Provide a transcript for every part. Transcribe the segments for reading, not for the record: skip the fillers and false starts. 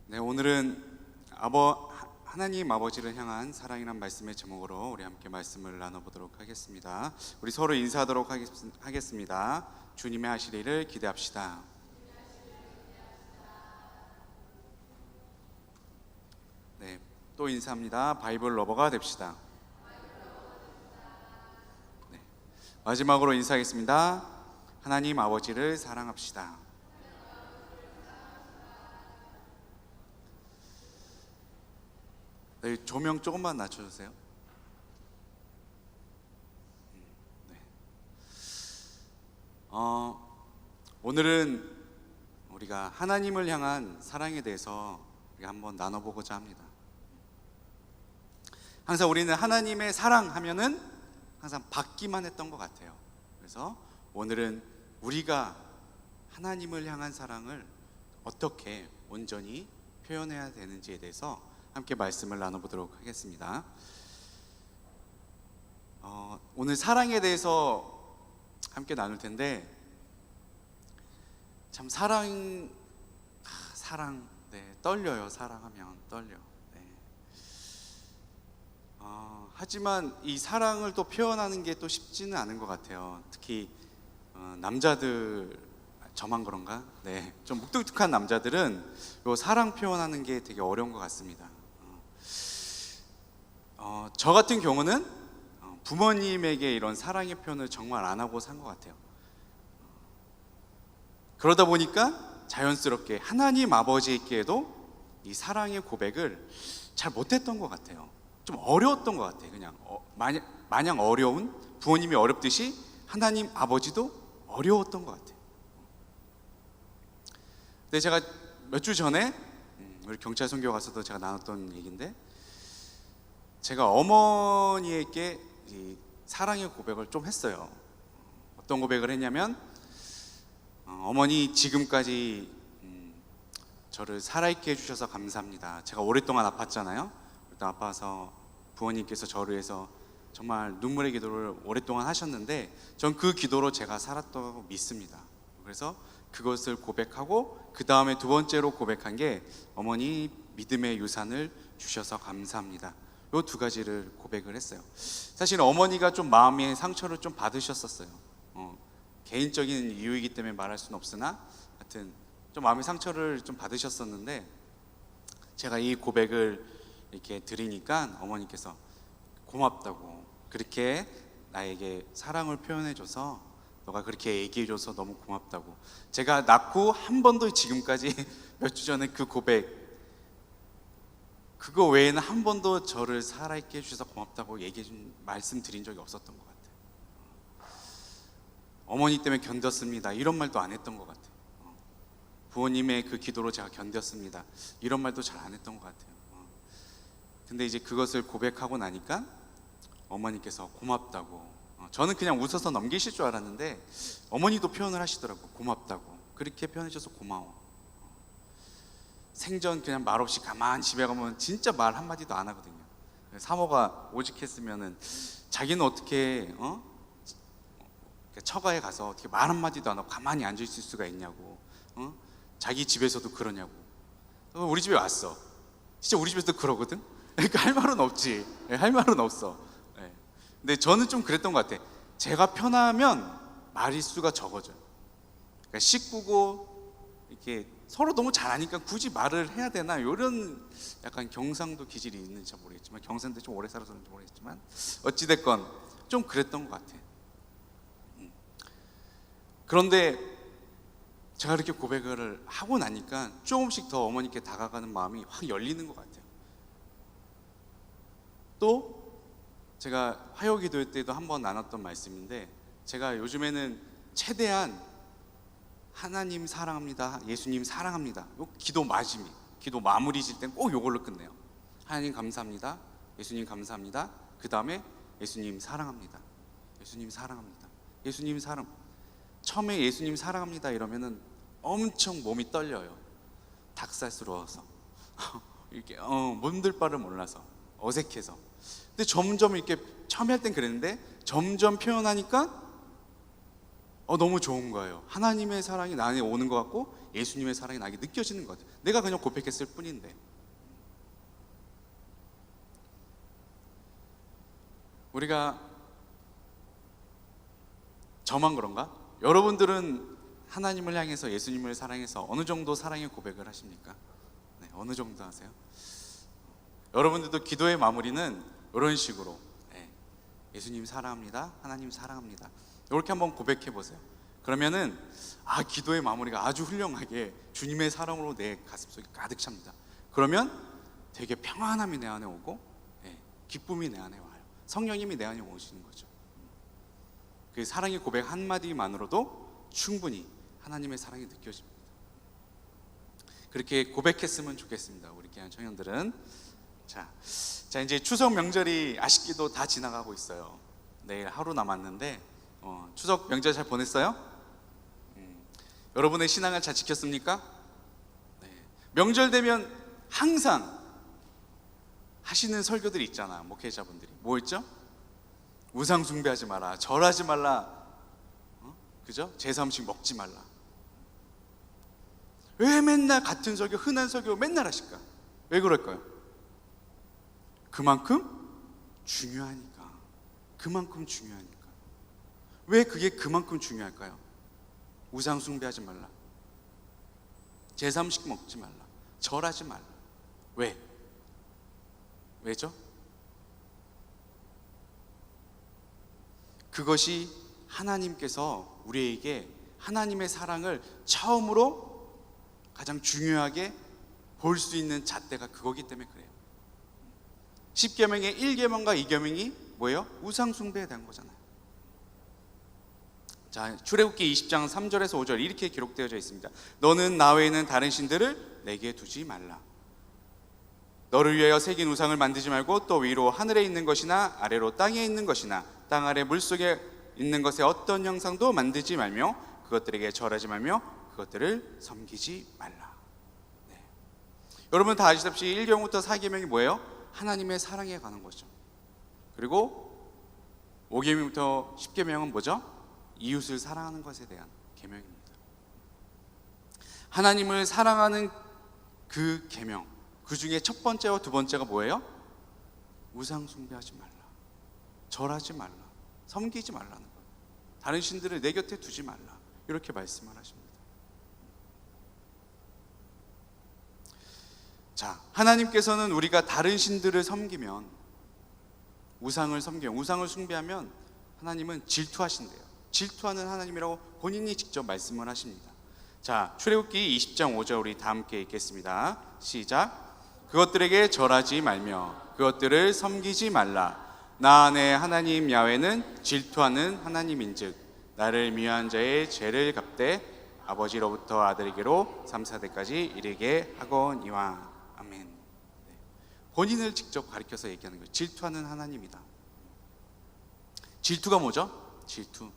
네, 오늘은 하나님 아버지를 향한 사랑이란 말씀의 제목으로 우리 함께 말씀을 나눠보도록 하겠습니다. 우리 서로 인사하도록 하겠습니다. 주님의 하실 일을 기대합시다. 네, 또 인사합니다. 바이블 러버가 됩시다. 네, 마지막으로 인사하겠습니다. 하나님 아버지를 사랑합시다. 네, 조명 조금만 낮춰주세요. 네. 오늘은 우리가 하나님을 향한 사랑에 대해서 우리가 한번 나눠보고자 합니다. 항상 우리는 하나님의 사랑하면은 항상 받기만 했던 것 같아요. 그래서 오늘은 우리가 하나님을 향한 사랑을 어떻게 온전히 표현해야 되는지에 대해서 함께 말씀을 나눠보도록 하겠습니다. 오늘 사랑에 대해서 함께 나눌 텐데 참 사랑 떨려요. 사랑하면 떨려. 네. 하지만 이 사랑을 또 표현하는 게 또 쉽지는 않은 것 같아요. 특히 남자들, 저만 그런가? 네, 좀 묵뚝뚝한 남자들은 요 사랑 표현하는 게 되게 어려운 것 같습니다. 저 같은 경우는 부모님에게 이런 사랑의 표현을 정말 안 하고 산 것 같아요. 그러다 보니까 자연스럽게 하나님 아버지에게도 이 사랑의 고백을 잘 못했던 것 같아요. 좀 어려웠던 것 같아요. 그냥 마냥 어려운, 부모님이 어렵듯이 하나님 아버지도 어려웠던 것 같아요. 근데 제가 몇 주 전에 우리 경찰 선교 가서도 제가 나눴던 얘기인데, 제가 어머니에게 이 사랑의 고백을 좀 했어요. 어떤 고백을 했냐면, 어머니 지금까지 저를 살아있게 해주셔서 감사합니다. 제가 오랫동안 아팠잖아요. 일단 아파서 부모님께서 저를 위해서 정말 눈물의 기도를 오랫동안 하셨는데 전 그 기도로 제가 살았다고 믿습니다. 그래서 그것을 고백하고 그 다음에 두 번째로 고백한 게 어머니 믿음의 유산을 주셔서 감사합니다. 이 두 가지를 고백을 했어요. 사실 어머니가 좀 마음의 상처를 좀 받으셨었어요. 개인적인 이유이기 때문에 말할 수는 없으나 하여튼 좀 마음의 상처를 좀 받으셨었는데, 제가 이 고백을 이렇게 드리니까 어머니께서 고맙다고, 그렇게 나에게 사랑을 표현해줘서, 너가 그렇게 얘기해줘서 너무 고맙다고, 제가 낳고 한 번도 지금까지 몇 주 전에 그 고백, 그거 외에는 한 번도 저를 살아있게 해주셔서 고맙다고 말씀드린 적이 없었던 것 같아요. 어머니 때문에 견뎠습니다, 이런 말도 안 했던 것 같아요. 부모님의 그 기도로 제가 견뎠습니다, 이런 말도 잘 안 했던 것 같아요. 근데 이제 그것을 고백하고 나니까 어머니께서 고맙다고, 저는 그냥 웃어서 넘기실 줄 알았는데 어머니도 표현을 하시더라고요. 고맙다고, 그렇게 표현해줘서 고마워. 생전 그냥 말없이 가만히 집에 가면 진짜 말 한마디도 안 하거든요. 사모가 오직했으면은 자기는 어떻게 처가에 가서 어떻게 말 한마디도 안 하고 가만히 앉아있을 수가 있냐고, 자기 집에서도 그러냐고. 우리 집에 왔어. 진짜 우리 집에서도 그러거든. 그러니까 할 말은 없지. 할 말은 없어. 근데 저는 좀 그랬던 것 같아. 제가 편하면 말일수가 적어져요. 그러니까 식구고 이렇게 서로 너무 잘하니까 굳이 말을 해야 되나, 이런 약간 경상도 기질이 있는지 잘 모르겠지만, 경상도에 좀 오래 살아서 그런지 모르겠지만 어찌됐건 좀 그랬던 것 같아. 그런데 제가 이렇게 고백을 하고 나니까 조금씩 더 어머니께 다가가는 마음이 확 열리는 것 같아요. 또 제가 화요기도 때도 한번 나눴던 말씀인데, 제가 요즘에는 최대한 하나님 사랑합니다, 예수님 사랑합니다, 요 기도 마무리 질 땐 꼭 요걸로 끝내요. 하나님 감사합니다, 예수님 감사합니다, 그 다음에 예수님 사랑합니다, 예수님 사랑합니다, 예수님 사랑. 처음에 예수님 사랑합니다 이러면은 엄청 몸이 떨려요. 닭살스러워서 이렇게 몸둘 바를 몰라서 어색해서. 근데 점점 이렇게 처음에 할 땐 그랬는데 점점 표현하니까 너무 좋은 거예요. 하나님의 사랑이 나한테 오는 것 같고 예수님의 사랑이 나에게 느껴지는 것 같아요. 내가 그냥 고백했을 뿐인데. 우리가 저만 그런가? 여러분들은 하나님을 향해서, 예수님을 사랑해서 어느 정도 사랑의 고백을 하십니까? 네, 어느 정도 하세요? 여러분들도 기도의 마무리는 이런 식으로, 네, 예수님 사랑합니다, 하나님 사랑합니다, 이렇게 한번 고백해 보세요. 그러면은 기도의 마무리가 아주 훌륭하게 주님의 사랑으로 내 가슴속에 가득 찹니다. 그러면 되게 평안함이 내 안에 오고, 네, 기쁨이 내 안에 와요. 성령님이 내 안에 오시는 거죠. 그 사랑의 고백 한마디만으로도 충분히 하나님의 사랑이 느껴집니다. 그렇게 고백했으면 좋겠습니다, 우리 귀한 청년들은. 자, 이제 추석 명절이 아쉽게도 다 지나가고 있어요. 내일 하루 남았는데 추석 명절 잘 보냈어요? 여러분의 신앙을 잘 지켰습니까? 네. 명절 되면 항상 하시는 설교들이 있잖아, 목회자분들이. 뭐였죠? 우상 숭배하지 마라, 절하지 말라, 그죠? 제사 음식 먹지 말라. 왜 맨날 같은 설교, 흔한 설교 맨날 하실까? 왜 그럴까요? 그만큼 중요하니까. 그만큼 중요하니까. 왜 그게 그만큼 중요할까요? 우상 숭배하지 말라, 제사 음식 먹지 말라, 절하지 말라. 왜죠? 그것이 하나님께서 우리에게 하나님의 사랑을 처음으로 가장 중요하게 볼 수 있는 잣대가 그거기 때문에 그래요. 10계명의 1계명과 2계명이 뭐예요? 우상 숭배에 대한 거잖아요. 자, 출애굽기 20장 3절에서 5절 이렇게 기록되어져 있습니다. 너는 나 외에는 다른 신들을 내게 두지 말라. 너를 위하여 새긴 우상을 만들지 말고 또 위로 하늘에 있는 것이나 아래로 땅에 있는 것이나 땅 아래 물속에 있는 것의 어떤 형상도 만들지 말며 그것들에게 절하지 말며 그것들을 섬기지 말라. 네. 여러분 다 아시다시피 1계명부터 4계명이 뭐예요? 하나님의 사랑에 관한 거죠. 그리고 5계명부터 10계명은 뭐죠? 이웃을 사랑하는 것에 대한 계명입니다. 하나님을 사랑하는 그 계명, 그 중에 첫 번째와 두 번째가 뭐예요? 우상 숭배하지 말라, 절하지 말라, 섬기지 말라는 거예요. 다른 신들을 내 곁에 두지 말라, 이렇게 말씀을 하십니다. 자, 하나님께서는 우리가 다른 신들을 섬기면, 우상을 섬기면, 우상을 숭배하면 하나님은 질투하신대요. 질투하는 하나님이라고 본인이 직접 말씀을 하십니다. 자, 출애굽기 20장 5절 우리 다 함께 읽겠습니다. 시작. 그것들에게 절하지 말며 그것들을 섬기지 말라. 나 내 하나님 야훼는 질투하는 하나님인즉 나를 미워한 자의 죄를 갚되 아버지로부터 아들에게로 3, 4대까지 이르게 하거니와. 아멘. 네. 본인을 직접 가리켜서 얘기하는 거예요. 질투하는 하나님이다. 질투가 뭐죠? 질투.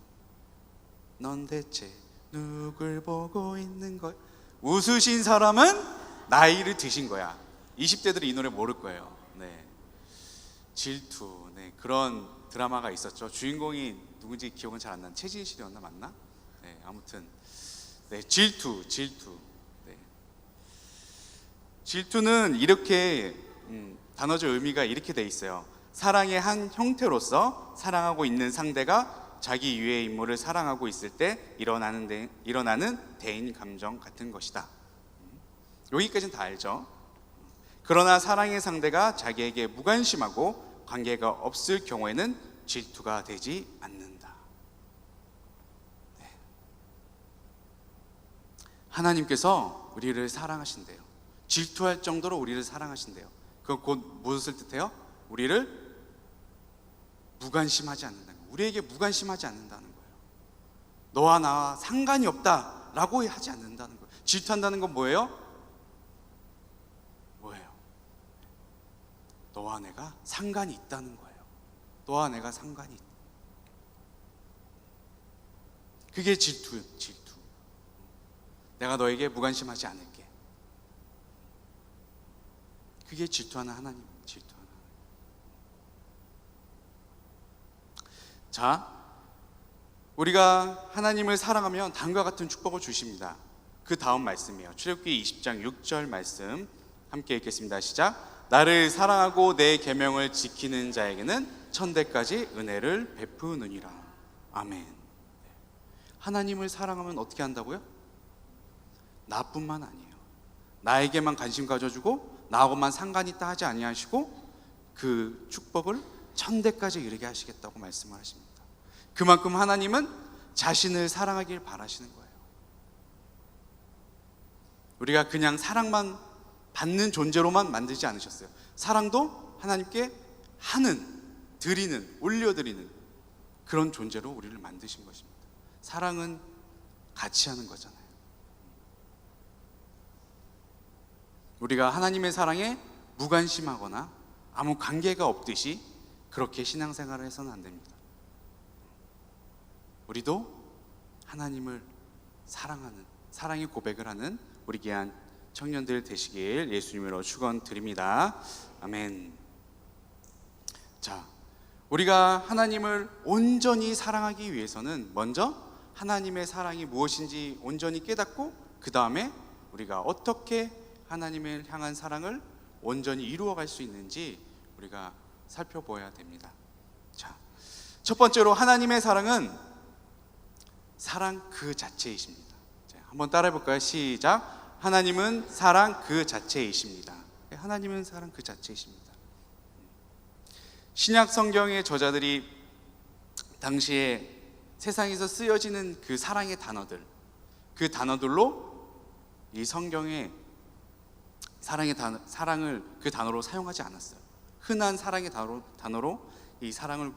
넌 대체 누굴 보고 있는 거야? 웃으신 사람은 나이를 드신 거야. 20대들이 이 노래 모를 거예요. 네. 질투. 네. 그런 드라마가 있었죠. 주인공이 누군지 기억은 잘 안 나는 최진 씨였나 맞나? 네. 아무튼 네. 질투. 네. 질투는 이렇게 단어적 의미가 이렇게 돼 있어요. 사랑의 한 형태로서 사랑하고 있는 상대가 자기 이외의 인물을 사랑하고 있을 때 일어나는 대인 감정 같은 것이다. 여기까지는 다 알죠. 그러나 사랑의 상대가 자기에게 무관심하고 관계가 없을 경우에는 질투가 되지 않는다. 네. 하나님께서 우리를 사랑하신대요. 질투할 정도로 우리를 사랑하신대요. 그건 곧 무엇을 뜻해요? 우리를 무관심하지 않는다는 거예요. 우리에게 무관심하지 않는다는 거예요. 너와 나와 상관이 없다라고 하지 않는다는 거예요. 질투한다는 건 뭐예요? 너와 내가 상관이 있다는 거예요. 너와 내가 상관이 있다. 그게 질투. 내가 너에게 무관심하지 않을게. 그게 질투하는 하나님. 질투하는 하나님. 자, 우리가 하나님을 사랑하면 다음과 같은 축복을 주십니다. 그 다음 말씀이에요. 출애굽기 20장 6절 말씀 함께 읽겠습니다. 시작. 나를 사랑하고 내 계명을 지키는 자에게는 천대까지 은혜를 베푸느니라. 아멘. 하나님을 사랑하면 어떻게 한다고요? 나뿐만 아니에요. 나에게만 관심 가져주고 나하고만 상관이 있다 하지 아니하시고 그 축복을 천대까지 이르게 하시겠다고 말씀을 하십니다. 그만큼 하나님은 자신을 사랑하길 바라시는 거예요. 우리가 그냥 사랑만 받는 존재로만 만들지 않으셨어요. 사랑도 하나님께 하는, 드리는, 올려드리는 그런 존재로 우리를 만드신 것입니다. 사랑은 같이 하는 거잖아요. 우리가 하나님의 사랑에 무관심하거나 아무 관계가 없듯이 그렇게 신앙생활을 해서는 안 됩니다. 우리도 하나님을 사랑하는, 사랑의 고백을 하는 우리 귀한 청년들 되시길 예수님으로 축원드립니다. 아멘. 자, 우리가 하나님을 온전히 사랑하기 위해서는 먼저 하나님의 사랑이 무엇인지 온전히 깨닫고 그 다음에 우리가 어떻게 하나님을 향한 사랑을 온전히 이루어갈 수 있는지 우리가 살펴보아야 됩니다. 자, 첫 번째로 하나님의 사랑은 사랑 그 자체이십니다. 자, 한번 따라해 볼까요? 시작. 하나님은 사랑 그 자체이십니다. 하나님은 사랑 그 자체이십니다. 신약 성경의 저자들이 당시에 세상에서 쓰여지는 그 사랑의 단어들, 그 단어들로 이 성경에 사랑을 그 단어로 사용하지 않았어요. 흔한 사랑의 단어로 이 사랑을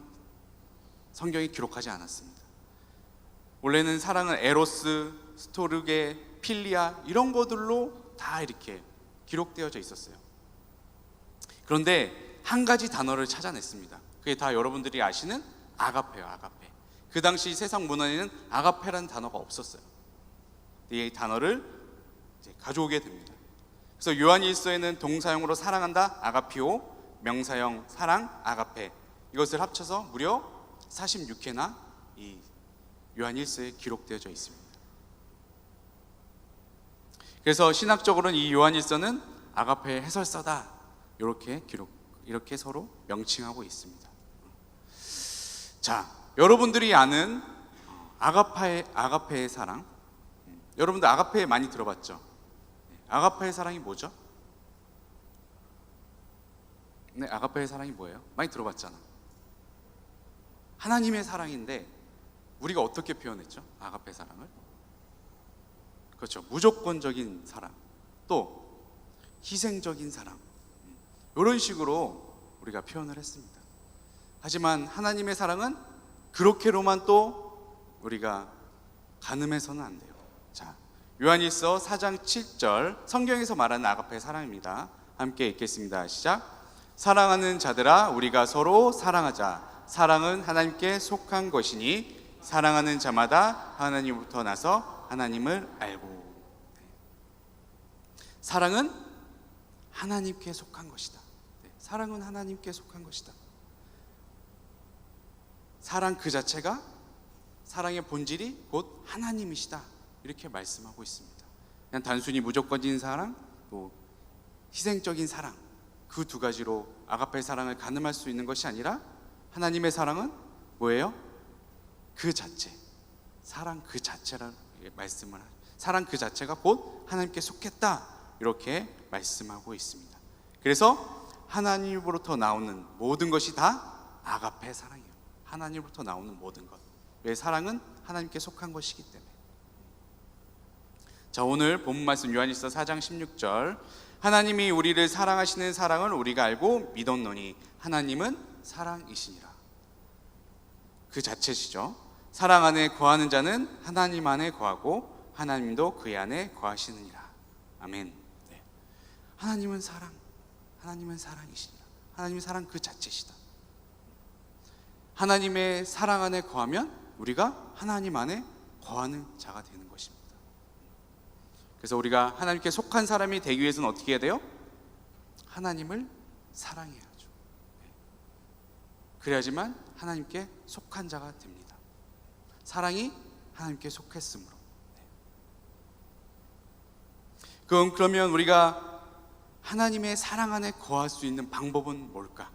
성경이 기록하지 않았습니다. 원래는 사랑은 에로스, 스토르게, 필리아 이런 것들로 다 이렇게 기록되어져 있었어요. 그런데 한 가지 단어를 찾아냈습니다. 그게 다 여러분들이 아시는 아가페예요. 아가페. 그 당시 세상 문화에는 아가페라는 단어가 없었어요. 이 단어를 이제 가져오게 됩니다. 그래서 요한일서에는 동사형으로 사랑한다 아가피오, 명사형 사랑 아가페, 이것을 합쳐서 무려 46회나 이 요한일서에 기록되어져 있습니다. 그래서 신학적으로는 이 요한일서는 아가페의 해설서다 이렇게 서로 명칭하고 있습니다. 자, 여러분들이 아는 아가페의 사랑, 여러분들 아가페 많이 들어봤죠? 아가페의 사랑이 뭐죠? 네, 아가페의 사랑이 뭐예요? 많이 들어봤잖아. 하나님의 사랑인데 우리가 어떻게 표현했죠? 아가페 사랑을? 그렇죠. 무조건적인 사랑, 또 희생적인 사랑, 이런 식으로 우리가 표현을 했습니다. 하지만 하나님의 사랑은 그렇게로만 또 우리가 가늠해서는 안 돼요. 자, 요한일서 4장 7절 성경에서 말하는 아가페의 사랑입니다. 함께 읽겠습니다. 시작. 사랑하는 자들아 우리가 서로 사랑하자. 사랑은 하나님께 속한 것이니 사랑하는 자마다 하나님으로부터 나서 하나님을 알고. 사랑은 하나님께 속한 것이다. 사랑은 하나님께 속한 것이다. 사랑 그 자체가, 사랑의 본질이 곧 하나님이시다, 이렇게 말씀하고 있습니다. 그냥 단순히 무조건적인 사랑, 또 희생적인 사랑, 그 두 가지로 아가페 사랑을 가늠할 수 있는 것이 아니라 하나님의 사랑은 뭐예요? 그 자체, 사랑 그 자체라는 말씀을, 사랑 그 자체가 곧 하나님께 속했다, 이렇게 말씀하고 있습니다. 그래서 하나님으로부터 나오는 모든 것이 다 아가페 사랑이에요. 하나님으로부터 나오는 모든 것. 왜? 사랑은 하나님께 속한 것이기 때문에. 자, 오늘 본문 말씀 요한일서 4장 16절. 하나님이 우리를 사랑하시는 사랑을 우리가 알고 믿었노니 하나님은 사랑이시니라. 그 자체시죠. 사랑 안에 거하는 자는 하나님 안에 거하고 하나님도 그의 안에 거하시느니라. 아멘. 네. 하나님은 사랑, 하나님은 사랑이시니라. 하나님은 사랑 그 자체시다. 하나님의 사랑 안에 거하면 우리가 하나님 안에 거하는 자가 되는 것입니다. 그래서 우리가 하나님께 속한 사람이 되기 위해서는 어떻게 해야 돼요? 하나님을 사랑해야죠. 그래야지만 하나님께 속한 자가 됩니다. 사랑이 하나님께 속했으므로. 그러면 우리가 하나님의 사랑 안에 거할 수 있는 방법은 뭘까?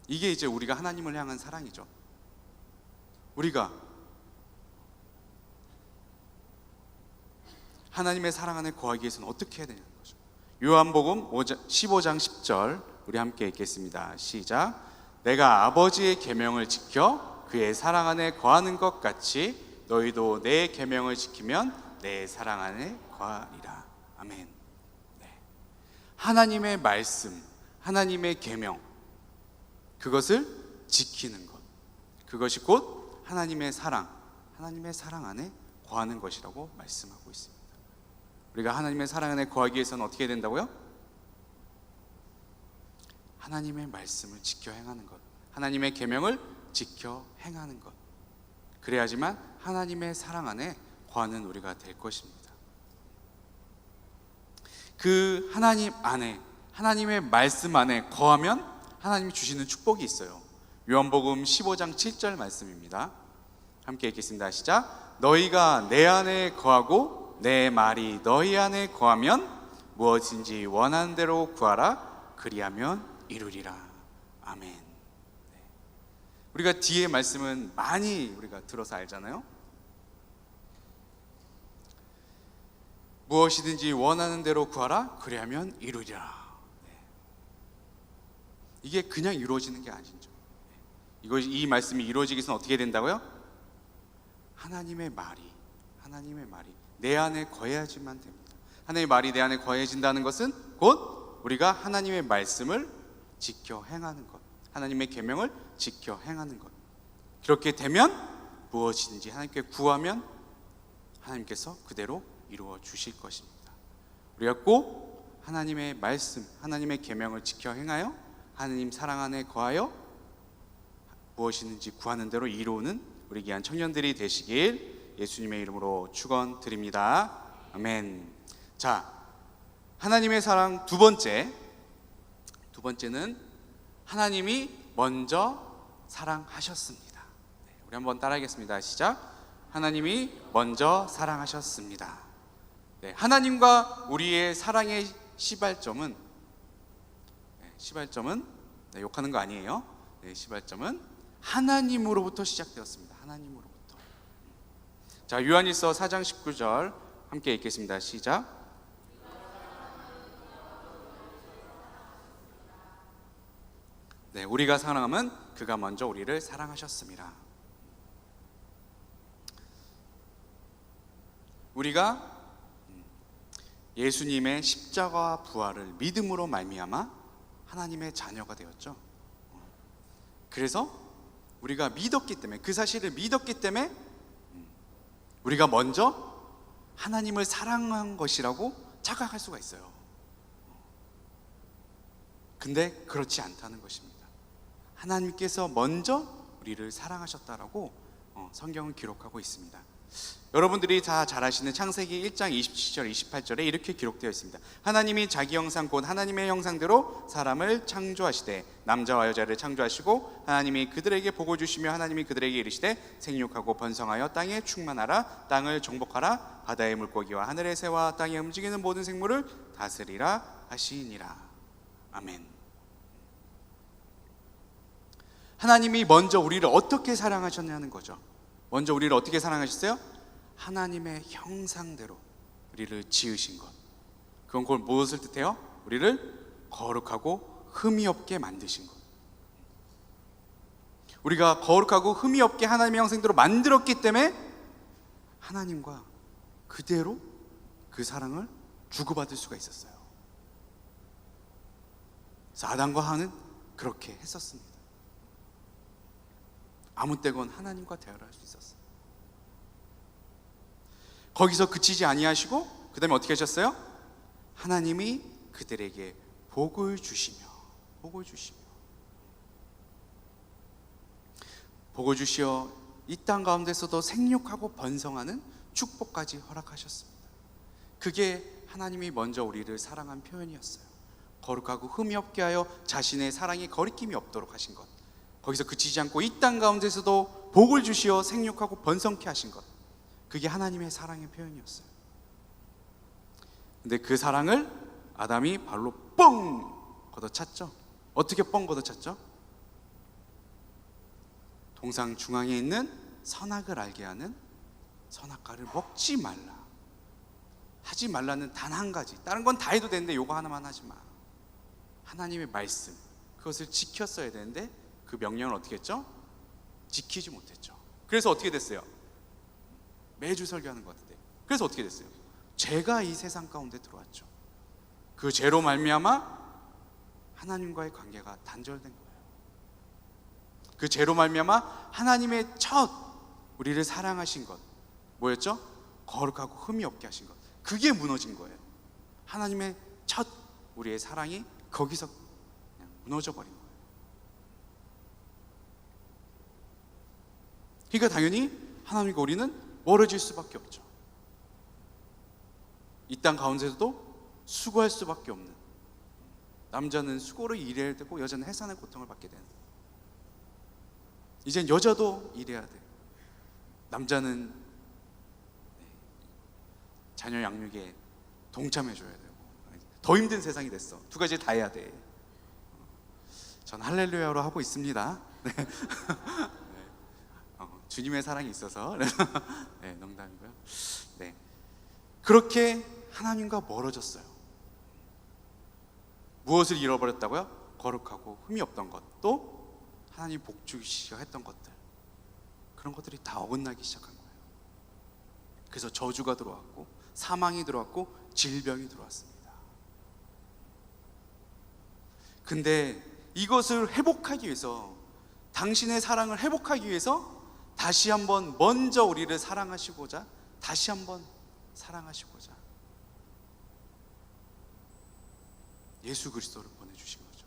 이게 이제 우리가 하나님을 향한 사랑이죠. 우리가 하나님의 사랑 안에 거하기 위해서는 어떻게 해야 되냐는 거죠. 요한복음 15장 10절 우리 함께 읽겠습니다. 시작. 내가 아버지의 계명을 지켜 그의 사랑 안에 거하는 것 같이 너희도 내 계명을 지키면 내 사랑 안에 거하리라. 아멘. 네. 하나님의 말씀, 하나님의 계명, 그것을 지키는 것, 그것이 곧 하나님의 사랑 안에 거하는 것이라고 말씀하고 있습니다. 우리가 하나님의 사랑 안에 거하기 위해서는 어떻게 해야 된다고요? 하나님의 말씀을 지켜 행하는 것, 하나님의 계명을 지켜 행하는 것, 그래야지만 하나님의 사랑 안에 거하는 우리가 될 것입니다. 그 하나님 안에, 하나님의 말씀 안에 거하면 하나님이 주시는 축복이 있어요. 요한복음 15장 7절 말씀입니다. 함께 읽겠습니다. 시작. 너희가 내 안에 거하고 내 말이 너희 안에 거하면 무엇인지 원하는 대로 구하라. 그리하면 이루리라. 아멘. 네. 우리가 뒤에 말씀은 많이 우리가 들어서 알잖아요. 무엇이든지 원하는 대로 구하라. 그리하면 이루리라. 네. 이게 그냥 이루어지는 게 아니죠. 이 말씀이 이루어지기 위해서는 어떻게 된다고요? 하나님의 말이 내 안에 거해야지만 됩니다. 하나님의 말이 내 안에 거해진다는 것은 곧 우리가 하나님의 말씀을 지켜 행하는 것, 하나님의 계명을 지켜 행하는 것. 그렇게 되면 무엇이든지 하나님께 구하면 하나님께서 그대로 이루어 주실 것입니다. 우리가 꼭 하나님의 말씀, 하나님의 계명을 지켜 행하여 하나님 사랑 안에 거하여 무엇이든지 구하는 대로 이루는 우리 귀한 청년들이 되시길 예수님의 이름으로 축원드립니다. 아멘. 자, 하나님의 사랑 두 번째는 하나님이 먼저 사랑하셨습니다. 네, 우리 한번 따라하겠습니다. 시작. 하나님이 먼저 사랑하셨습니다. 네, 하나님과 우리의 사랑의 시발점은 네, 욕하는 거 아니에요. 네, 시발점은 하나님으로부터 시작되었습니다. 하나님으로부터. 자, 요한일서 4장 19절 함께 읽겠습니다. 시작. 네, 우리가 사랑하면 그가 먼저 우리를 사랑하셨습니다. 우리가 예수님의 십자가 부활을 믿음으로 말미암아 하나님의 자녀가 되었죠. 그래서 우리가 믿었기 때문에, 그 사실을 믿었기 때문에 우리가 먼저 하나님을 사랑한 것이라고 착각할 수가 있어요. 근데 그렇지 않다는 것입니다. 하나님께서 먼저 우리를 사랑하셨다라고 성경은 기록하고 있습니다. 여러분들이 다 잘 아시는 창세기 1장 27절 28절에 이렇게 기록되어 있습니다. 하나님이 자기 형상 곧 하나님의 형상대로 사람을 창조하시되 남자와 여자를 창조하시고 하나님이 그들에게 복을 주시며 하나님이 그들에게 이르시되 생육하고 번성하여 땅에 충만하라. 땅을 정복하라. 바다의 물고기와 하늘의 새와 땅에 움직이는 모든 생물을 다스리라 하시니라. 아멘. 하나님이 먼저 우리를 어떻게 사랑하셨냐는 거죠. 먼저 우리를 어떻게 사랑하셨어요? 하나님의 형상대로 우리를 지으신 것. 그건 무엇을 뜻해요? 우리를 거룩하고 흠이 없게 만드신 것. 우리가 거룩하고 흠이 없게 하나님의 형상대로 만들었기 때문에 하나님과 그대로 그 사랑을 주고받을 수가 있었어요. 그래서 아담과 하와는 그렇게 했었습니다. 아무 때건 하나님과 대화를 할 수 있었어요. 거기서 그치지 아니하시고 그 다음에 어떻게 하셨어요? 하나님이 그들에게 복을 주시며 이 땅 가운데서도 생육하고 번성하는 축복까지 허락하셨습니다. 그게 하나님이 먼저 우리를 사랑한 표현이었어요. 거룩하고 흠이 없게 하여 자신의 사랑에 거리낌이 없도록 하신 것. 거기서 그치지 않고 이 땅 가운데서도 복을 주시어 생육하고 번성케 하신 것, 그게 하나님의 사랑의 표현이었어요. 근데 그 사랑을 아담이 발로 뻥 걷어찼죠. 어떻게 뻥 걷어찼죠? 동상 중앙에 있는 선악을 알게 하는 선악과를 먹지 말라. 하지 말라는 단 한 가지, 다른 건 다 해도 되는데 요거 하나만 하지 마. 하나님의 말씀, 그것을 지켰어야 되는데 그 명령을 어떻게 했죠? 지키지 못했죠. 그래서 어떻게 됐어요? 매주 설교하는 것 같은데, 그래서 어떻게 됐어요? 죄가 이 세상 가운데 들어왔죠. 그 죄로 말미암아 하나님과의 관계가 단절된 거예요. 그 죄로 말미암아 하나님의 첫 우리를 사랑하신 것 뭐였죠? 거룩하고 흠이 없게 하신 것, 그게 무너진 거예요. 하나님의 첫 우리의 사랑이 거기서 그냥 무너져 버린 거예요. 그러니까 당연히 하나님과 우리는 멀어질 수밖에 없죠. 이 땅 가운데서도 수고할 수밖에 없는, 남자는 수고로 일해야 되고 여자는 해산의 고통을 받게 되는, 이젠 여자도 일해야 돼. 남자는 자녀 양육에 동참해줘야 되고, 더 힘든 세상이 됐어. 두 가지 다 해야 돼. 전 할렐루야로 하고 있습니다. 네. 주님의 사랑이 있어서. 네, 농담이고요. 네. 그렇게 하나님과 멀어졌어요. 무엇을 잃어버렸다고요? 거룩하고 흠이 없던 것, 또 하나님 복 주시려 했던 것들, 그런 것들이 다 어긋나기 시작한 거예요. 그래서 저주가 들어왔고, 사망이 들어왔고, 질병이 들어왔습니다. 근데 이것을 회복하기 위해서, 당신의 사랑을 회복하기 위해서 다시 한번 먼저 우리를 사랑하시고자, 다시 한번 사랑하시고자 예수 그리스도를 보내주신 거죠.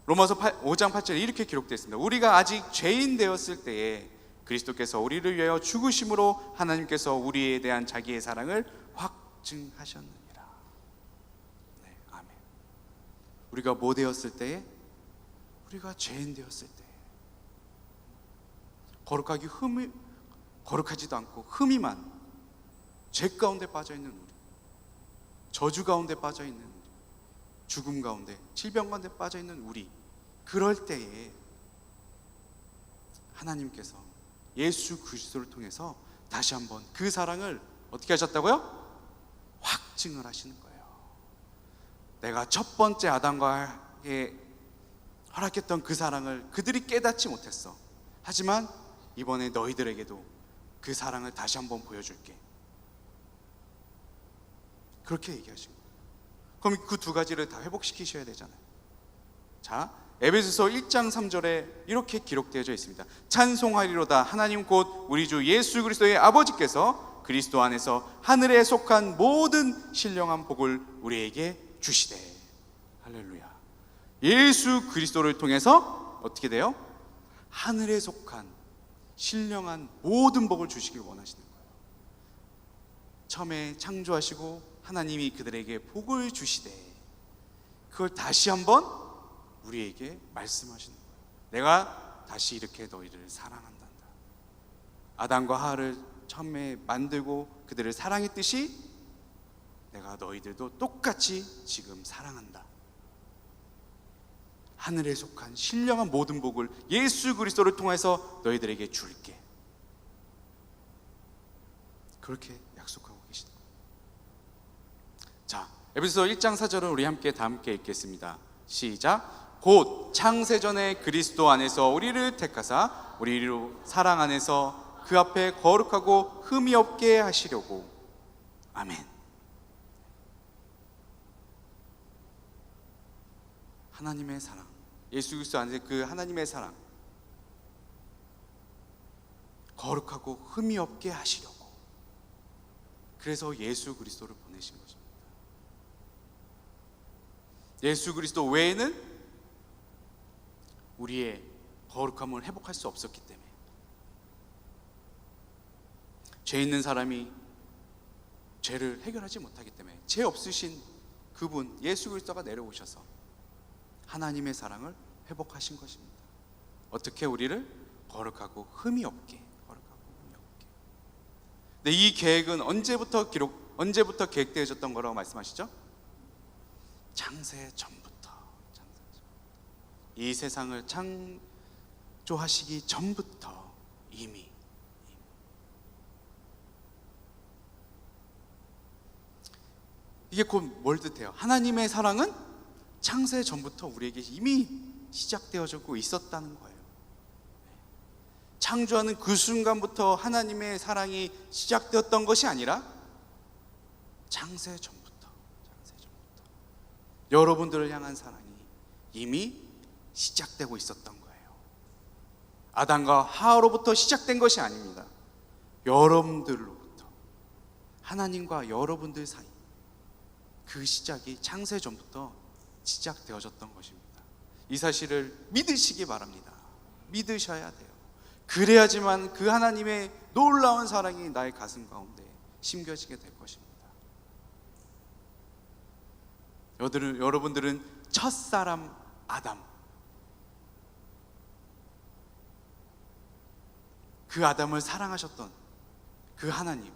로마서 5장 8절에 이렇게 기록되어 있습니다. 우리가 아직 죄인 되었을 때에 그리스도께서 우리를 위하여 죽으심으로 하나님께서 우리에 대한 자기의 사랑을 확증하셨느니라. 네, 아멘. 우리가 뭐 되었을 때에? 우리가 죄인 되었을 때에, 거룩하지도 않고 흠이만, 죄 가운데 빠져있는 우리, 저주 가운데 빠져있는 우리, 죽음 가운데, 질병 가운데 빠져있는 우리, 그럴 때에 하나님께서 예수 그리스도를 통해서 다시 한번 그 사랑을 어떻게 하셨다고요? 확증을 하시는 거예요. 내가 첫 번째 아담과에 허락했던 그 사랑을 그들이 깨닫지 못했어. 하지만 이번에 너희들에게도 그 사랑을 다시 한번 보여줄게. 그렇게 얘기하신 거예요. 그럼 그 두 가지를 다 회복시키셔야 되잖아요. 자, 에베소서 1장 3절에 이렇게 기록되어져 있습니다. 찬송하리로다 하나님 곧 우리 주 예수 그리스도의 아버지께서 그리스도 안에서 하늘에 속한 모든 신령한 복을 우리에게 주시되. 할렐루야. 예수 그리스도를 통해서 어떻게 돼요? 하늘에 속한 신령한 모든 복을 주시길 원하시는 거예요. 처음에 창조하시고 하나님이 그들에게 복을 주시되, 그걸 다시 한번 우리에게 말씀하시는 거예요. 내가 다시 이렇게 너희를 사랑한단다. 아담과 하와를 처음에 만들고 그들을 사랑했듯이 내가 너희들도 똑같이 지금 사랑한다. 하늘에 속한 신령한 모든 복을 예수 그리스도를 통해서 너희들에게 줄게. 그렇게 약속하고 계시는 거예요. 자, 에베소서 1장 4절은 우리 함께 다 함께 읽겠습니다. 시작. 곧 창세전에 그리스도 안에서 우리를 택하사 우리로 사랑 안에서 그 앞에 거룩하고 흠이 없게 하시려고. 아멘. 하나님의 사랑, 예수 그리스도 안에서 그 하나님의 사랑, 거룩하고 흠이 없게 하시려고. 그래서 예수 그리스도를 보내신 것입니다. 예수 그리스도 외에는 우리의 거룩함을 회복할 수 없었기 때문에, 죄 있는 사람이 죄를 해결하지 못하기 때문에 죄 없으신 그분 예수 그리스도가 내려오셔서 하나님의 사랑을 회복하신 것입니다. 어떻게 우리를 거룩하고 흠이 없게. 근데 이 계획은 언제부터 계획되어졌던 거라고 말씀하시죠? 창세 전부터. 이 세상을 창조하시기 전부터 이미. 이게 곧 뭘 뜻해요? 하나님의 사랑은 창세 전부터 우리에게 이미 시작되어지고 있었다는 거예요. 창조하는 그 순간부터 하나님의 사랑이 시작되었던 것이 아니라 창세 전부터 여러분들을 향한 사랑이 이미 시작되고 있었던 거예요. 아담과 하와로부터 시작된 것이 아닙니다. 여러분들로부터, 하나님과 여러분들 사이, 그 시작이 창세 전부터 시작되어졌던 것입니다. 이 사실을 믿으시기 바랍니다. 믿으셔야 돼요. 그래야지만 그 하나님의 놀라운 사랑이 나의 가슴 가운데 심겨지게 될 것입니다. 여러분들은 첫사람 아담, 그 아담을 사랑하셨던 그 하나님,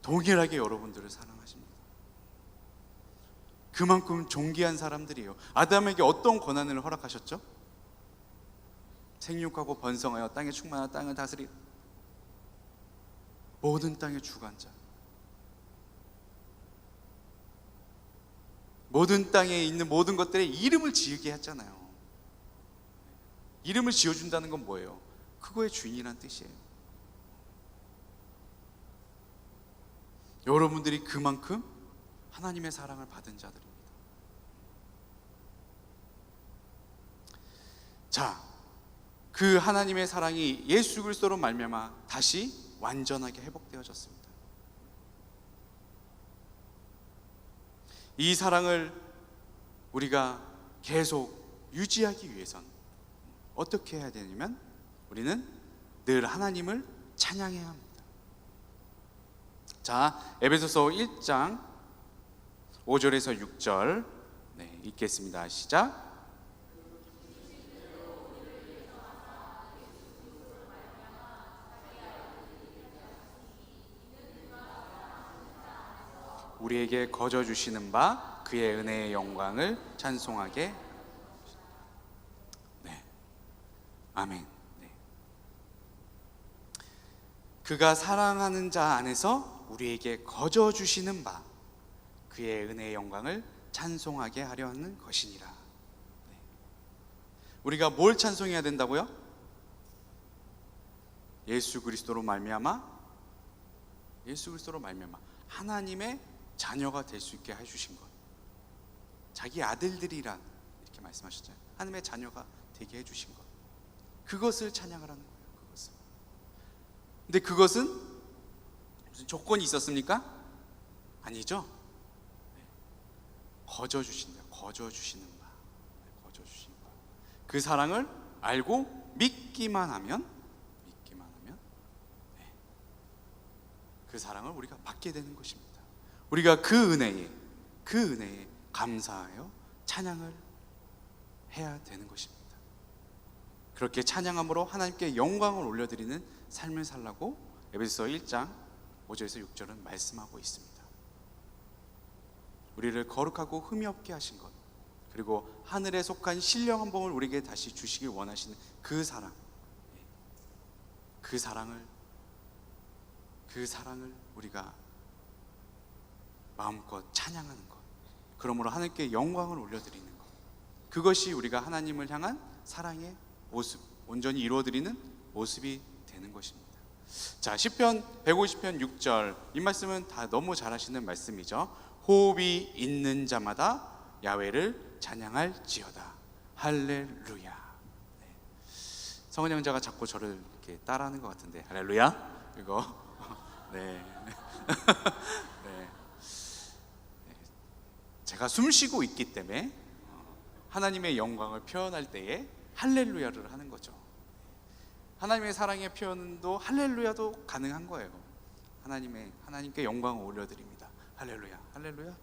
동일하게 여러분들을 사랑하십니다. 그만큼 존귀한 사람들이에요. 아담에게 어떤 권한을 허락하셨죠? 생육하고 번성하여 땅에 충만한 땅을 다스리 모든 땅의 주관자, 모든 땅에 있는 모든 것들에 이름을 지으게 했잖아요. 이름을 지어준다는 건 뭐예요? 그거의 주인이란 뜻이에요. 여러분들이 그만큼 하나님의 사랑을 받은 자들입니다. 자, 그 하나님의 사랑이 예수 그리스도로 말미암아 다시 완전하게 회복되어졌습니다. 이 사랑을 우리가 계속 유지하기 위해선 어떻게 해야 되냐면 우리는 늘 하나님을 찬양해야 합니다. 자, 에베소서 1장 5절에서 6절 읽겠습니다. 시작. 우리에게 거저 주시는 바 그의 은혜의 영광을 찬송하게. 네, 아멘. 네. 그가 사랑하는 자 안에서 우리에게 거저 주시는 바 그의 은혜의 영광을 찬송하게 하려 하는 것이니라. 네. 우리가 뭘 찬송해야 된다고요? 예수 그리스도로 말미암아 하나님의 자녀가 될 수 있게 해주신 것, 자기 아들들이란 이렇게 말씀하셨잖아요. 하나님의 자녀가 되게 해주신 것, 그것을 찬양을 하는 거예요. 그것을. 근데 그것은 무슨 조건이 있었습니까? 아니죠. 거저 주신다. 거저 주시는 바. 그 사랑을 알고 믿기만 하면 그 사랑을 우리가 받게 되는 것입니다. 우리가 그 은혜에 감사하여 찬양을 해야 되는 것입니다. 그렇게 찬양함으로 하나님께 영광을 올려드리는 삶을 살라고 에베소서 1장 5절에서 6절은 말씀하고 있습니다. 우리를 거룩하고 흠이 없게 하신 것, 그리고 하늘에 속한 신령한 복을 우리에게 다시 주시길 원하시는 그 사랑, 그 사랑을 우리가 마음껏 찬양하는 것, 그러므로 하나님께 영광을 올려드리는 것, 그것이 우리가 하나님을 향한 사랑의 모습, 온전히 이루어드리는 모습이 되는 것입니다. 자, 시편 150편 6절, 이 말씀은 다 너무 잘 하시는 말씀이죠. 호흡이 있는 자마다 야훼를 찬양할지어다. 할렐루야. 네. 성은 형제가 자꾸 저를 이렇게 따라하는 것 같은데, 할렐루야? 이거 네. 네. 제가 숨 쉬고 있기 때문에 하나님의 영광을 표현할 때에 할렐루야를 하는 거죠. 하나님의 사랑의 표현도 할렐루야도 가능한 거예요. 하나님께 영광을 올려드립니다. 할렐루야, 할렐루야,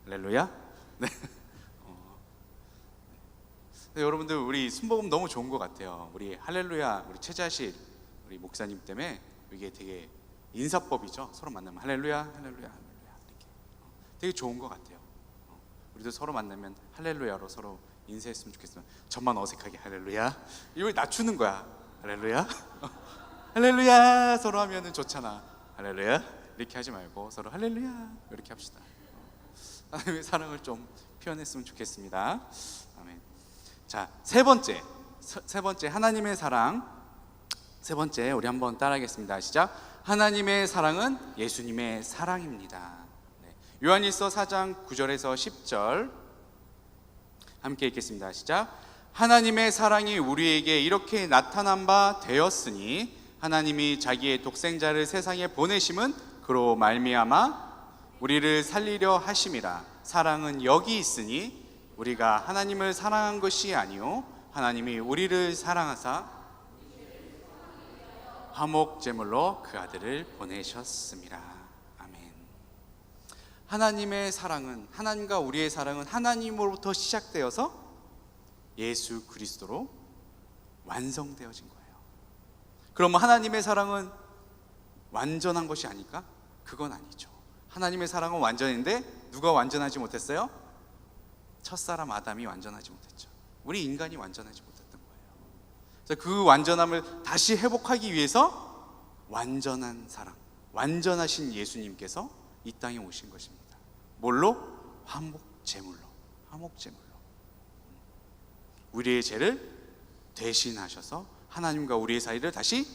할렐루야. 네. 여러분들 우리 순복음 너무 좋은 것 같아요. 우리 할렐루야, 우리 최자실 우리 목사님 때문에 이게 되게 인사법이죠. 서로 만나면 할렐루야, 할렐루야, 할렐루야 이렇게 되게 좋은 것 같아요. 우리도 서로 만나면 할렐루야로 서로 인사했으면 좋겠으면 저만 어색하게 할렐루야 이걸 낮추는 거야. 할렐루야 할렐루야 서로 하면은 좋잖아. 할렐루야 이렇게 하지 말고 서로 할렐루야 이렇게 합시다. 하나님의 사랑을 좀 표현했으면 좋겠습니다. 아멘. 자, 세 번째 하나님의 사랑. 세 번째 우리 한번 따라하겠습니다. 시작. 하나님의 사랑은 예수님의 사랑입니다. 네. 요한일서 4장 9절에서 10절 함께 읽겠습니다. 시작. 하나님의 사랑이 우리에게 이렇게 나타난 바 되었으니 하나님이 자기의 독생자를 세상에 보내심은 그로 말미암아 우리를 살리려 하심이라. 사랑은 여기 있으니 우리가 하나님을 사랑한 것이 아니요 하나님이 우리를 사랑하사 화목 제물로 그 아들을 보내셨습니다. 아멘. 하나님의 사랑은, 하나님과 우리의 사랑은 하나님으로부터 시작되어서 예수 그리스도로 완성되어진 거예요. 그러면 하나님의 사랑은 완전한 것이 아닐까? 그건 아니죠. 하나님의 사랑은 완전인데 누가 완전하지 못했어요? 첫사람 아담이 완전하지 못했죠. 우리 인간이 완전하지 못했던 거예요. 그래서 그 완전함을 다시 회복하기 위해서 완전한 사랑, 완전하신 예수님께서 이 땅에 오신 것입니다. 뭘로? 화목 제물로. 우리의 죄를 대신하셔서 하나님과 우리의 사이를 다시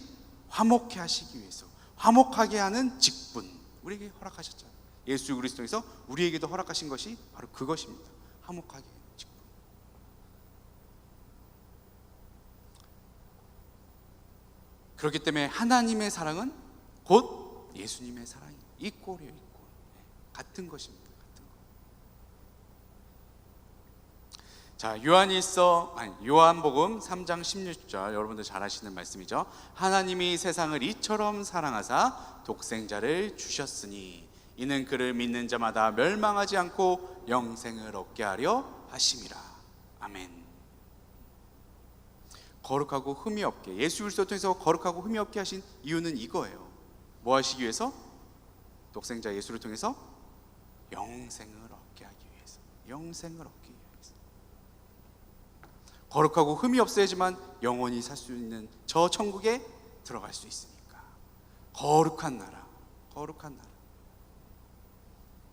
화목케 하시기 위해서, 화목하게 하는 직분 우리에게 허락하셨잖아요. 예수 그리스도에서 우리에게도 허락하신 것이 바로 그것입니다. 화목하게 하는 직분. 그렇기 때문에 하나님의 사랑은 곧 예수님의 사랑이에요. 이꼴이에요, 이꼴. 같은 것입니다. 같은 것. 자, 요한복음 3장 16절 여러분들 잘 아시는 말씀이죠. 하나님이 세상을 이처럼 사랑하사 독생자를 주셨으니 이는 그를 믿는 자마다 멸망하지 않고 영생을 얻게 하려 하심이라. 아멘. 거룩하고 흠이 없게, 예수 그리스도를 통해서 거룩하고 흠이 없게 하신 이유는 이거예요. 뭐 하시기 위해서? 독생자 예수를 통해서 영생을 얻게 하기 위해서. 영생을 얻기 위해서. 거룩하고 흠이 없어야지만 영원히 살 수 있는 저 천국에 들어갈 수 있으니까. 거룩한 나라,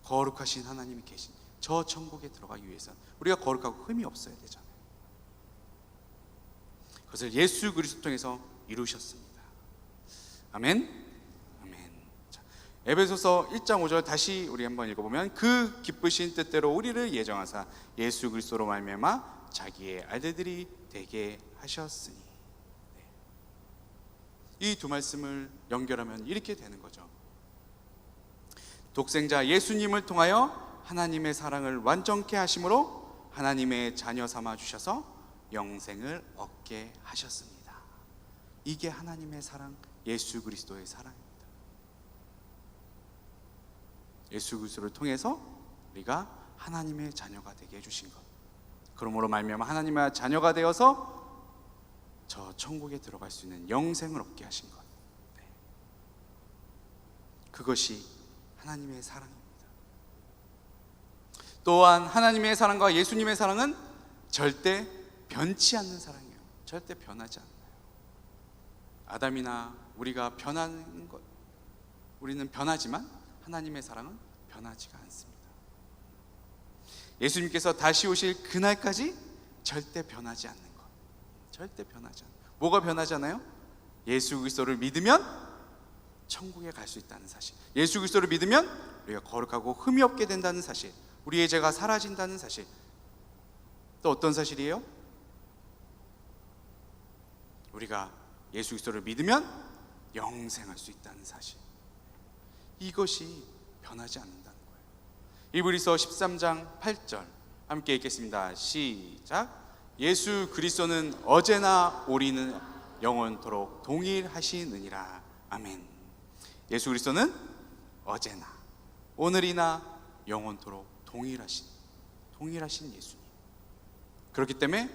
거룩하신 하나님이 계신 저 천국에 들어가기 위해서는 우리가 거룩하고 흠이 없어야 되잖아요. 그것을 예수 그리스도 통해서 이루셨습니다. 아멘. 아멘. 자, 에베소서 1장 5절 다시 우리 한번 읽어보면 그 기쁘신 뜻대로 우리를 예정하사 예수 그리스도로 말미암아 자기의 아들들이 되게 하셨으니. 네. 이 두 말씀을 연결하면 이렇게 되는 거죠. 독생자 예수님을 통하여 하나님의 사랑을 완전케 하심으로 하나님의 자녀 삼아 주셔서 영생을 얻게 하셨습니다. 이게 하나님의 사랑, 예수 그리스도의 사랑입니다. 예수 그리스도를 통해서 우리가 하나님의 자녀가 되게 해주신 것, 그러므로 말미암아 하나님의 자녀가 되어서 저 천국에 들어갈 수 있는 영생을 얻게 하신 것, 네. 그것이 하나님의 사랑입니다. 또한 하나님의 사랑과 예수님의 사랑은 절대 변치 않는 사랑이에요. 절대 변하지 않아요. 아담이나 우리가 변하는 것, 우리는 변하지만 하나님의 사랑은 변하지가 않습니다. 예수님께서 다시 오실 그날까지 절대 변하지 않는 것. 절대 변하지 않아요. 뭐가 변하잖아요? 예수 그리스도를 믿으면 천국에 갈 수 있다는 사실, 예수 그리스도를 믿으면 우리가 거룩하고 흠이 없게 된다는 사실, 우리의 죄가 사라진다는 사실. 또 어떤 사실이에요? 우리가 예수 그리스도를 믿으면 영생할 수 있다는 사실. 이것이 변하지 않는다는 거예요. 히브리서 13장 8절 함께 읽겠습니다. 시작. 예수 그리스도는 어제나 오리는 영원토록 동일하시느니라. 아멘. 예수 그리스도는 어제나 오늘이나 영원토록 동일하신 예수님. 그렇기 때문에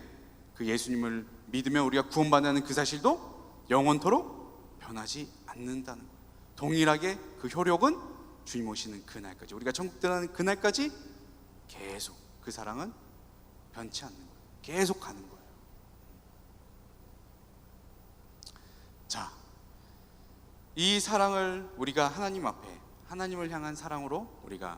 그 예수님을 믿으면 우리가 구원받는 그 사실도 영원토록 변하지 않는다는 거예요. 동일하게 그 효력은 주님 오시는 그날까지, 우리가 천국 들어가는 그날까지 계속 그 사랑은 변치 않는 거예요. 계속 가는 거예요. 자, 이 사랑을 우리가 하나님 앞에, 하나님을 향한 사랑으로 우리가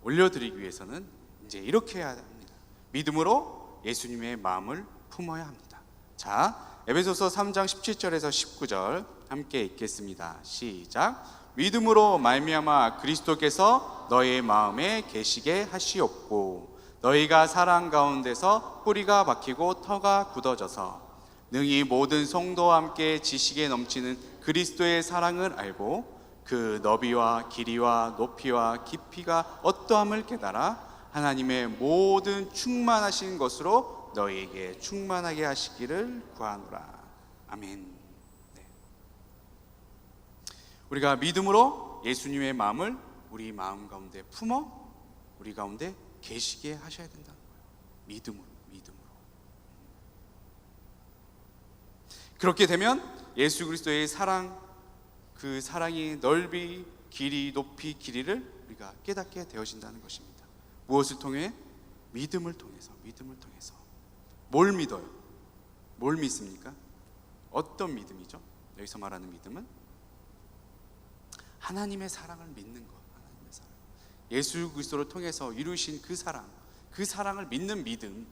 올려드리기 위해서는 이제 이렇게 해야 합니다. 믿음으로 예수님의 마음을 품어야 합니다. 자, 에베소서 3장 17절에서 19절 함께 읽겠습니다. 시작. 믿음으로 말미암아 그리스도께서 너희 마음에 계시게 하시옵고 너희가 사랑 가운데서 뿌리가 박히고 터가 굳어져서 능히 모든 성도와 함께 지식에 넘치는 그리스도의 사랑을 알고 그 너비와 길이와 높이와 깊이가 어떠함을 깨달아 하나님의 모든 충만하신 것으로 너희에게 충만하게 하시기를 구하노라. 아멘. 네. 우리가 믿음으로 예수님의 마음을 우리 마음 가운데 품어 우리 가운데 계시게 하셔야 된다는 거예요. 믿음으로. 그렇게 되면 예수 그리스도의 사랑, 그 사랑이 넓이, 길이, 높이, 길이를 우리가 깨닫게 되어진다는 것입니다. 무엇을 통해? 믿음을 통해서. 뭘 믿어요? 뭘 믿습니까? 어떤 믿음이죠? 여기서 말하는 믿음은 하나님의 사랑을 믿는 것. 하나님의 사랑. 예수 그리스도를 통해서 이루신 그 사랑, 그 사랑을 믿는 믿음,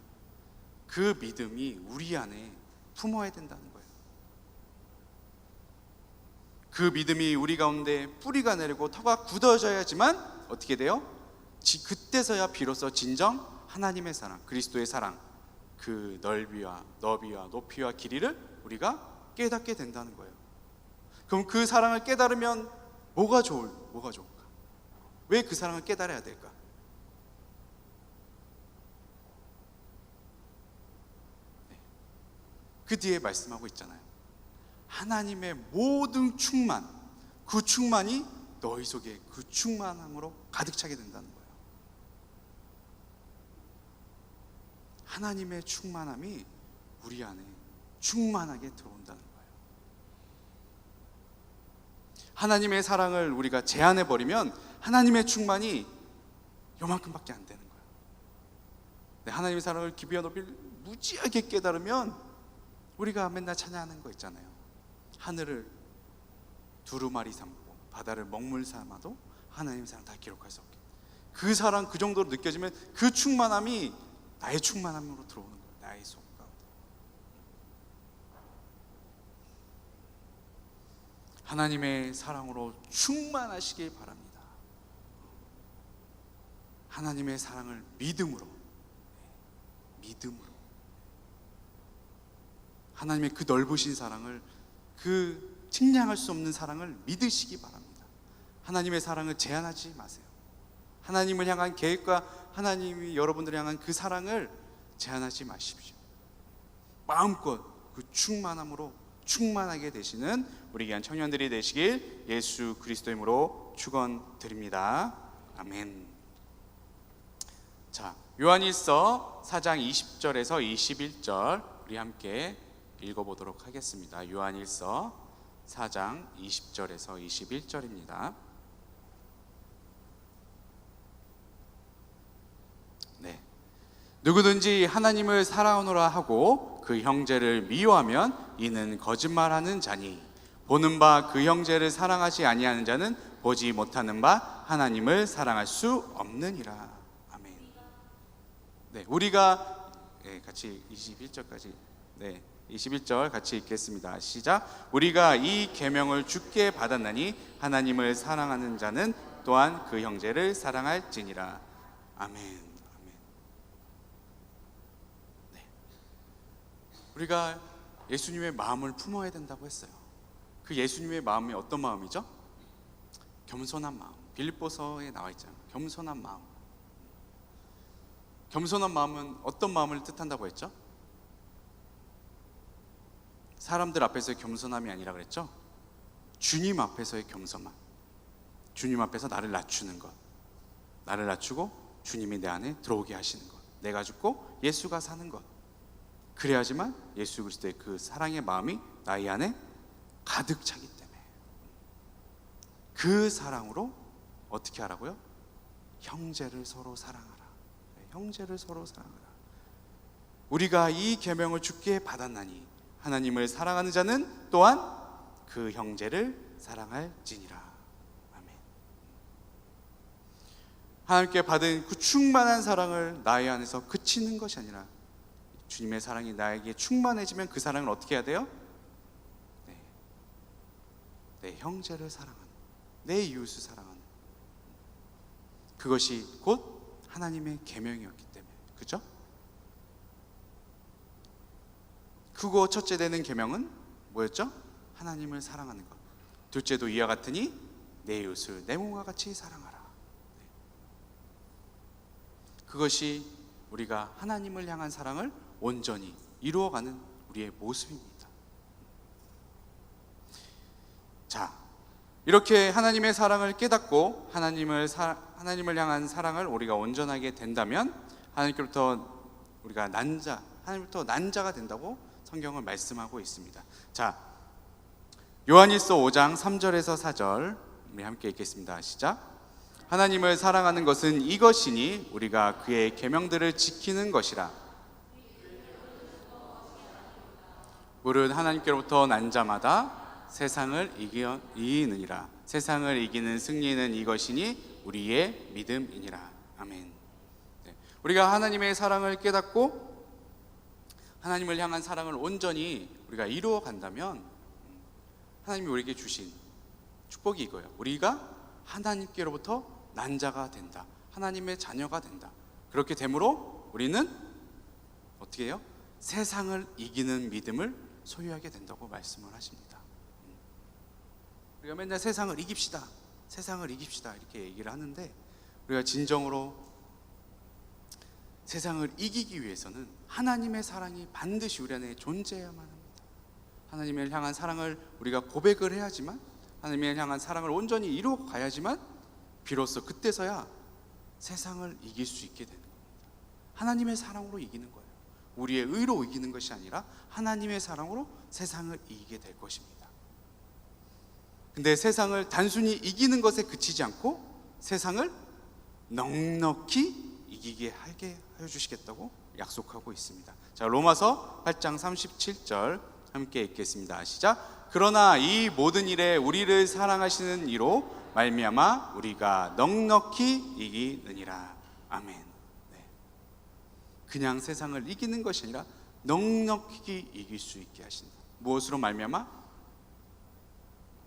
그 믿음이 우리 안에 품어야 된다는 거예요. 그 믿음이 우리 가운데 뿌리가 내리고 터가 굳어져야지만 어떻게 돼요? 그때서야 비로소 진정 하나님의 사랑, 그리스도의 사랑, 그 넓이와 높이와 길이를 우리가 깨닫게 된다는 거예요. 그럼 그 사랑을 깨달으면 뭐가 좋을까? 왜 그 사랑을 깨달아야 될까? 네. 그 뒤에 말씀하고 있잖아요. 하나님의 모든 충만, 그 충만이 너희 속에 그 충만함으로 가득 차게 된다는 거예요. 하나님의 충만함이 우리 안에 충만하게 들어온다는 거예요. 하나님의 사랑을 우리가 제한해 버리면 하나님의 충만이 요만큼밖에 안 되는 거예요. 하나님의 사랑을 깊이와 높이를 무지하게 깨달으면 우리가 맨날 찬양하는 거 있잖아요. 하늘을 두루마리 삼고 바다를 먹물 삼아도 하나님의 사랑 다 기록할 수 없게, 그 사랑 그 정도로 느껴지면 그 충만함이 나의 충만함으로 들어오는 거예요. 나의 속 가운데. 하나님의 사랑으로 충만하시길 바랍니다. 하나님의 사랑을 믿음으로 하나님의 그 넓으신 사랑을, 그 측량할 수 없는 사랑을 믿으시기 바랍니다. 하나님의 사랑을 제한하지 마세요. 하나님을 향한 계획과 하나님이 여러분들을 향한 그 사랑을 제한하지 마십시오. 마음껏 그 충만함으로 충만하게 되시는 우리 귀한 청년들이 되시길 예수 그리스도의 이름으로 축원드립니다. 아멘. 자, 요한일서 4장 20절에서 21절 우리 함께 읽어보도록 하겠습니다. 요한일서 4장 20절에서 21절입니다. 네. 누구든지 하나님을 사랑하노라 하고 그 형제를 미워하면 이는 거짓말하는 자니 보는 바 그 형제를 사랑하지 아니하는 자는 보지 못하는 바 하나님을 사랑할 수 없느니라. 아멘. 네, 우리가 같이 21절까지 21절 같이 읽겠습니다. 시작. 우리가 이 계명을 주께 받았나니 하나님을 사랑하는 자는 또한 그 형제를 사랑할지니라. 아멘. 네. 우리가 예수님의 마음을 품어야 된다고 했어요. 그 예수님의 마음이 어떤 마음이죠? 겸손한 마음. 빌립보서에 나와 있잖아요. 겸손한 마음. 겸손한 마음은 어떤 마음을 뜻한다고 했죠? 사람들 앞에서의 겸손함이 아니라 그랬죠? 주님 앞에서의 겸손함. 주님 앞에서 나를 낮추는 것. 나를 낮추고 주님이 내 안에 들어오게 하시는 것. 내가 죽고 예수가 사는 것. 그래야지만 예수 그리스도의 그 사랑의 마음이 나의 안에 가득 차기 때문에 그 사랑으로 어떻게 하라고요? 형제를 서로 사랑하라. 형제를 서로 사랑하라. 우리가 이 계명을 주께 받았나니 하나님을 사랑하는 자는 또한 그 형제를 사랑할지니라. 아멘. 하나님께 받은 그 충만한 사랑을 나의 안에서 그치는 것이 아니라 주님의 사랑이 나에게 충만해지면 그 사랑을 어떻게 해야 돼요? 내 형제를 사랑하는, 내 이웃을 사랑하는, 그것이 곧 하나님의 계명이었기 때문에. 그죠? 그거 첫째 되는 계명은 뭐였죠? 하나님을 사랑하는 것. 둘째도 이와 같으니 내 이웃을 내 몸과 같이 사랑하라. 그것이 우리가 하나님을 향한 사랑을 온전히 이루어가는 우리의 모습입니다. 자, 이렇게 하나님의 사랑을 깨닫고 하나님을 향한 사랑을 우리가 온전하게 된다면 하나님부터 난 자가 된다고 성경을 말씀하고 있습니다. 자, 요한일서 5장 3절에서 4절 우리 함께 읽겠습니다. 시작. 하나님을 사랑하는 것은 이것이니 우리가 그의 계명들을 지키는 것이라. 물은 하나님께로부터 난 자마다 세상을 이기느니라. 세상을 이기는 승리는 이것이니 우리의 믿음이니라. 아멘. 우리가 하나님의 사랑을 깨닫고 하나님을 향한 사랑을 온전히 우리가 이루어 간다면 하나님이 우리에게 주신 축복이 이거예요. 우리가 하나님께로부터 난 자가 된다. 하나님의 자녀가 된다. 그렇게 되므로 우리는 어떻게 해요? 세상을 이기는 믿음을 소유하게 된다고 말씀을 하십니다. 우리가 맨날 세상을 이깁시다, 세상을 이깁시다 이렇게 얘기를 하는데 우리가 진정으로 세상을 이기기 위해서는 하나님의 사랑이 반드시 우리 안에 존재해야만 합니다. 하나님을 향한 사랑을 우리가 고백을 해야지만, 하나님을 향한 사랑을 온전히 이루어 가야지만 비로소 그때서야 세상을 이길 수 있게 되는 겁니다. 하나님의 사랑으로 이기는 거예요. 우리의 의로 이기는 것이 아니라 하나님의 사랑으로 세상을 이기게 될 것입니다. 근데 세상을 단순히 이기는 것에 그치지 않고 세상을 넉넉히 이기게 하게 해주시겠다고 약속하고 있습니다. 자, 로마서 8장 37절 함께 읽겠습니다. 시작. 그러나 이 모든 일에 우리를 사랑하시는 이로 말미암아 우리가 넉넉히 이기느니라. 아멘. 네. 그냥 세상을 이기는 것이 아니라 넉넉히 이길 수 있게 하신다. 무엇으로 말미암아?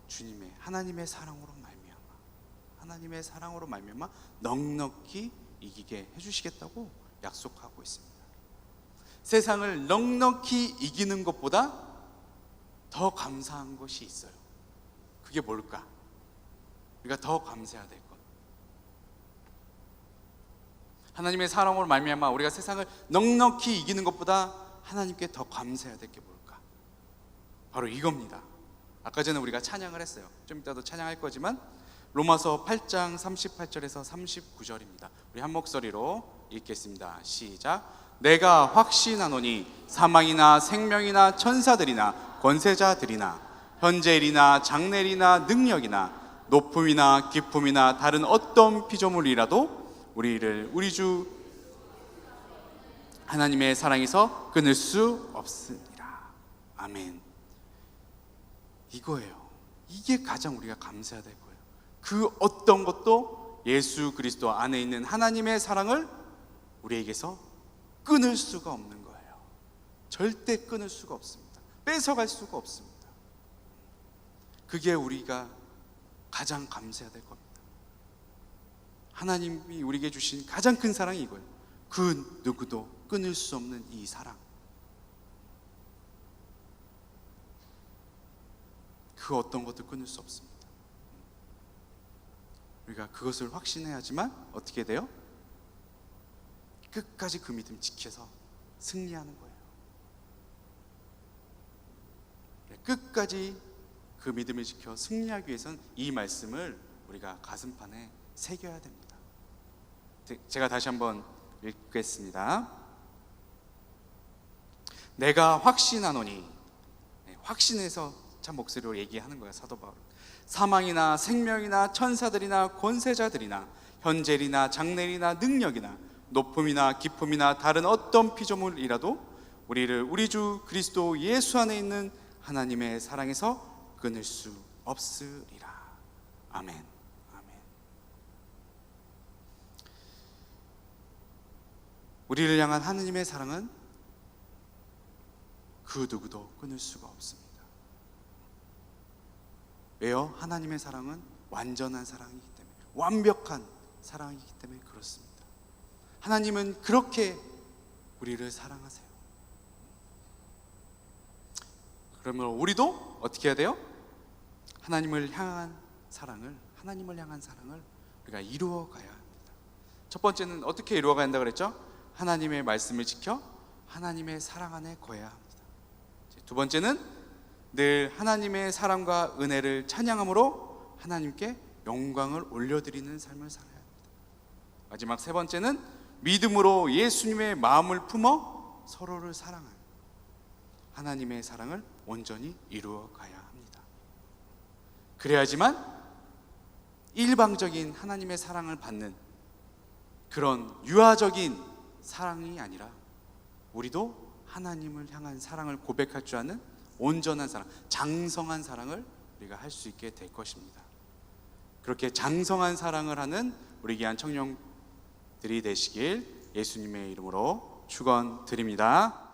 주님의 하나님의 사랑으로 말미암아, 하나님의 사랑으로 말미암아 넉넉히 이기게 해주시겠다고 약속하고 있습니다. 세상을 넉넉히 이기는 것보다 더 감사한 것이 있어요. 그게 뭘까? 우리가 더 감사해야 될 것, 하나님의 사랑으로 말미암아 우리가 세상을 넉넉히 이기는 것보다 하나님께 더 감사해야 될 게 뭘까? 바로 이겁니다. 아까 전에 우리가 찬양을 했어요. 좀 이따도 찬양할 거지만 로마서 8장 38절에서 39절입니다. 우리 한 목소리로 읽겠습니다. 시작. 내가 확신하노니 사망이나 생명이나 천사들이나 권세자들이나 현재일이나 장래일이나 능력이나 높음이나 깊음이나 다른 어떤 피조물이라도 우리를 우리 주 하나님의 사랑에서 끊을 수 없으리라. 아멘. 이거예요. 이게 가장 우리가 감사해야 될 거예요. 그 어떤 것도 예수 그리스도 안에 있는 하나님의 사랑을 우리에게서 끊을 수가 없는 거예요. 절대 끊을 수가 없습니다. 뺏어갈 수가 없습니다. 그게 우리가 가장 감사해야 될 겁니다. 하나님이 우리에게 주신 가장 큰 사랑이 이거예요. 그 누구도 끊을 수 없는 이 사랑, 그 어떤 것도 끊을 수 없습니다. 우리가 그것을 확신해야지만 어떻게 돼요? 끝까지 그 믿음 지켜서 승리하는 거예요. 끝까지 그 믿음을 지켜 승리하기 위해서는 이 말씀을 우리가 가슴판에 새겨야 됩니다. 제가 다시 한번 읽겠습니다. 내가 확신하노니, 확신해서 참 목소리로 얘기하는 거야 사도 바울. 사망이나 생명이나 천사들이나 권세자들이나 현재리나 장래리나 능력이나 높음이나 깊음이나 다른 어떤 피조물이라도 우리를 우리 주 그리스도 예수 안에 있는 하나님의 사랑에서 끊을 수 없으리라. 아멘. 아멘. 우리를 향한 하나님의 사랑은 그 누구도 끊을 수가 없습니다. 왜요? 하나님의 사랑은 완전한 사랑이기 때문에, 완벽한 사랑이기 때문에 그렇습니다. 하나님은 그렇게 우리를 사랑하세요. 그러면 우리도 어떻게 해야 돼요? 하나님을 향한 사랑을 우리가 이루어 가야 합니다. 첫 번째는 어떻게 이루어 가야 한다고 그랬죠? 하나님의 말씀을 지켜 하나님의 사랑 안에 거해야 합니다. 두 번째는 늘 하나님의 사랑과 은혜를 찬양함으로 하나님께 영광을 올려드리는 삶을 살아야 합니다. 마지막 세 번째는 믿음으로 예수님의 마음을 품어 서로를 사랑하는 하나님의 사랑을 온전히 이루어 가야 합니다. 그래야지만 일방적인 하나님의 사랑을 받는 그런 유아적인 사랑이 아니라 우리도 하나님을 향한 사랑을 고백할 줄 아는 온전한 사랑, 장성한 사랑을 우리가 할 수 있게 될 것입니다. 그렇게 장성한 사랑을 하는 우리 귀한 청년들이 되시길 예수님의 이름으로 축원드립니다.